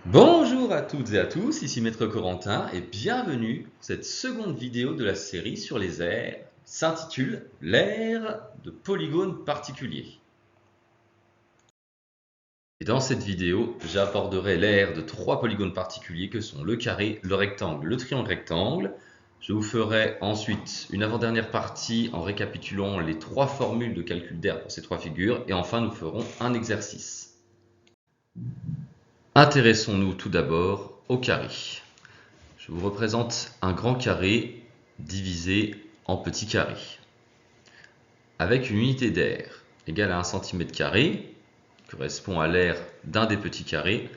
Bonjour à toutes et à tous, ici Maître Corentin et bienvenue pour cette seconde vidéo de la série sur les aires qui s'intitule L'aire de polygones particuliers. Et dans cette vidéo, j'aborderai l'aire de trois polygones particuliers que sont le carré, le rectangle, le triangle rectangle. Je vous ferai ensuite une avant-dernière partie en récapitulant les trois formules de calcul d'aire pour ces trois figures et enfin nous ferons un exercice. Intéressons-nous tout d'abord au carré. Je vous représente un grand carré divisé en petits carrés, avec une unité d'aire égale à 1 cm², qui correspond à l'aire d'un des petits carrés.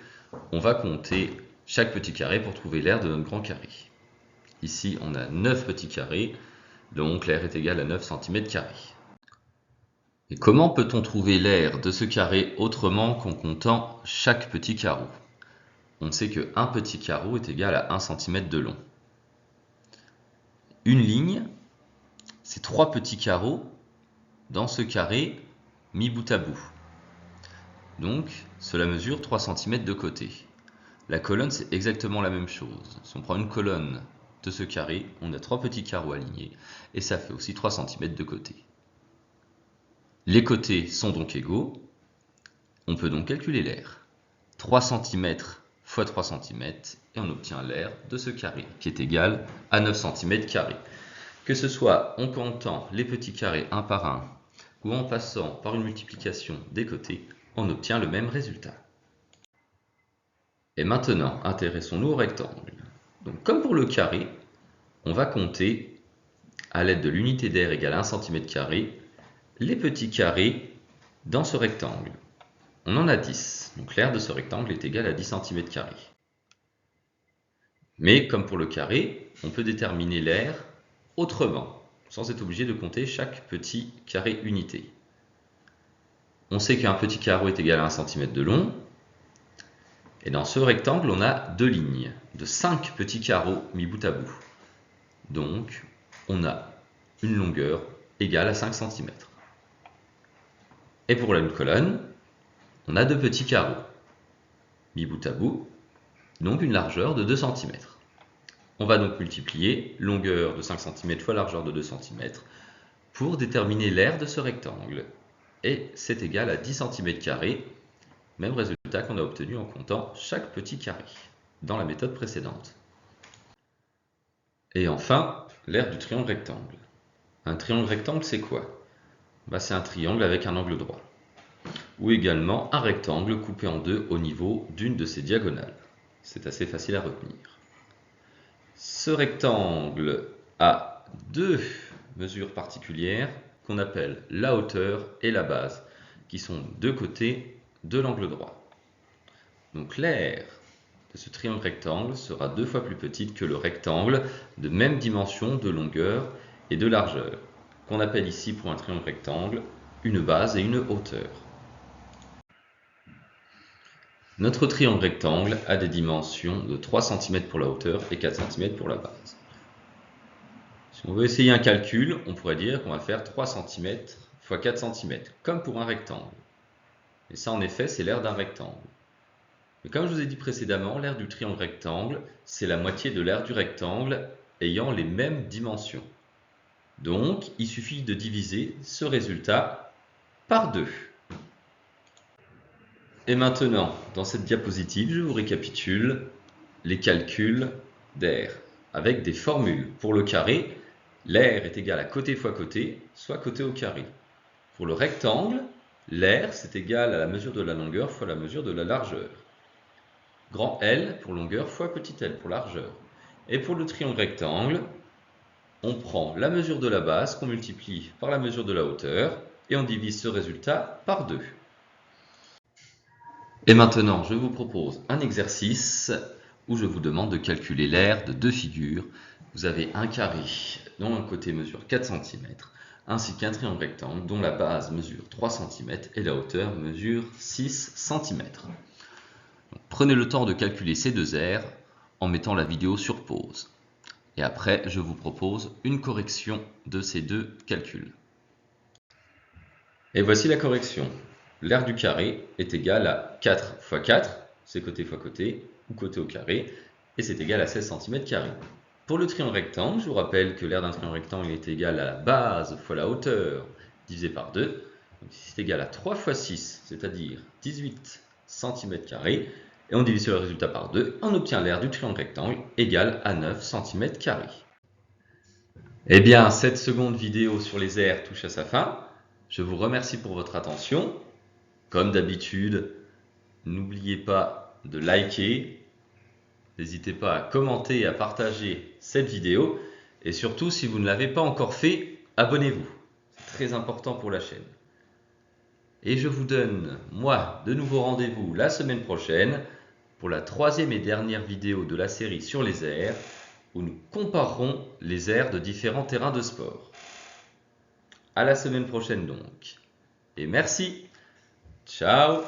On va compter chaque petit carré pour trouver l'aire de notre grand carré. Ici, on a 9 petits carrés, donc l'aire est égale à 9 cm². Et comment peut-on trouver l'aire de ce carré autrement qu'en comptant chaque petit carreau? On sait qu'un petit carreau est égal à 1 cm de long. Une ligne, c'est 3 petits carreaux dans ce carré mis bout à bout. Donc, cela mesure 3 cm de côté. La colonne, c'est exactement la même chose. Si on prend une colonne de ce carré, on a 3 petits carreaux alignés, et ça fait aussi 3 cm de côté. Les côtés sont donc égaux. On peut donc calculer l'aire. 3 cm fois 3 cm, et on obtient l'aire de ce carré, qui est égal à 9 cm². Que ce soit en comptant les petits carrés un par un, ou en passant par une multiplication des côtés, on obtient le même résultat. Et maintenant, intéressons-nous au rectangle. Donc, comme pour le carré, on va compter, à l'aide de l'unité d'aire égale à 1 cm², les petits carrés dans ce rectangle. On en a 10, donc l'aire de ce rectangle est égale à 10 cm². Mais comme pour le carré, on peut déterminer l'aire autrement, sans être obligé de compter chaque petit carré unité. On sait qu'un petit carreau est égal à 1 cm de long, et dans ce rectangle, on a deux lignes de 5 petits carreaux mis bout à bout. Donc, on a une longueur égale à 5 cm. Et pour une colonne, on a deux petits carreaux mis bout à bout, donc une largeur de 2 cm. On va donc multiplier longueur de 5 cm fois largeur de 2 cm pour déterminer l'aire de ce rectangle. Et c'est égal à 10 cm², même résultat qu'on a obtenu en comptant chaque petit carré dans la méthode précédente. Et enfin, l'aire du triangle rectangle. Un triangle rectangle, c'est quoi? C'est un triangle avec un angle droit, ou également un rectangle coupé en deux au niveau d'une de ses diagonales. C'est assez facile à retenir. Ce rectangle a deux mesures particulières qu'on appelle la hauteur et la base, qui sont deux côtés de l'angle droit. Donc l'aire de ce triangle rectangle sera 2 fois plus petite que le rectangle de même dimension de longueur et de largeur, qu'on appelle ici pour un triangle rectangle une base et une hauteur. Notre triangle rectangle a des dimensions de 3 cm pour la hauteur et 4 cm pour la base. Si on veut essayer un calcul, on pourrait dire qu'on va faire 3 cm fois 4 cm, comme pour un rectangle. Et ça, en effet, c'est l'aire d'un rectangle. Mais comme je vous ai dit précédemment, l'aire du triangle rectangle, c'est la moitié de l'aire du rectangle ayant les mêmes dimensions. Donc, il suffit de diviser ce résultat par 2. Et maintenant, dans cette diapositive, je vous récapitule les calculs d'aire avec des formules. Pour le carré, l'aire est égale à côté fois côté, soit côté au carré. Pour le rectangle, l'aire, c'est égal à la mesure de la longueur fois la mesure de la largeur. Grand L pour longueur fois petit l pour largeur. Et pour le triangle rectangle, on prend la mesure de la base qu'on multiplie par la mesure de la hauteur et on divise ce résultat par 2. Et maintenant, je vous propose un exercice où je vous demande de calculer l'aire de deux figures. Vous avez un carré dont un côté mesure 4 cm, ainsi qu'un triangle rectangle dont la base mesure 3 cm et la hauteur mesure 6 cm. Donc, prenez le temps de calculer ces deux aires en mettant la vidéo sur pause. Et après, je vous propose une correction de ces deux calculs. Et voici la correction. L'aire du carré est égale à 4 fois 4, c'est côté fois côté, ou côté au carré, et c'est égal à 16 cm². Pour le triangle rectangle, je vous rappelle que l'aire d'un triangle rectangle est égal à la base fois la hauteur divisé par 2. Donc ici c'est égal à 3 fois 6, c'est-à-dire 18 cm². Et on divise le résultat par 2, on obtient l'aire du triangle rectangle égal à 9 cm². Eh bien, cette seconde vidéo sur les aires touche à sa fin. Je vous remercie pour votre attention. Comme d'habitude, n'oubliez pas de liker, n'hésitez pas à commenter et à partager cette vidéo. Et surtout, si vous ne l'avez pas encore fait, abonnez-vous. C'est très important pour la chaîne. Et je vous donne, moi, de nouveau rendez-vous la semaine prochaine pour la troisième et dernière vidéo de la série sur les aires, où nous comparerons les aires de différents terrains de sport. À la semaine prochaine donc. Et merci. Ciao.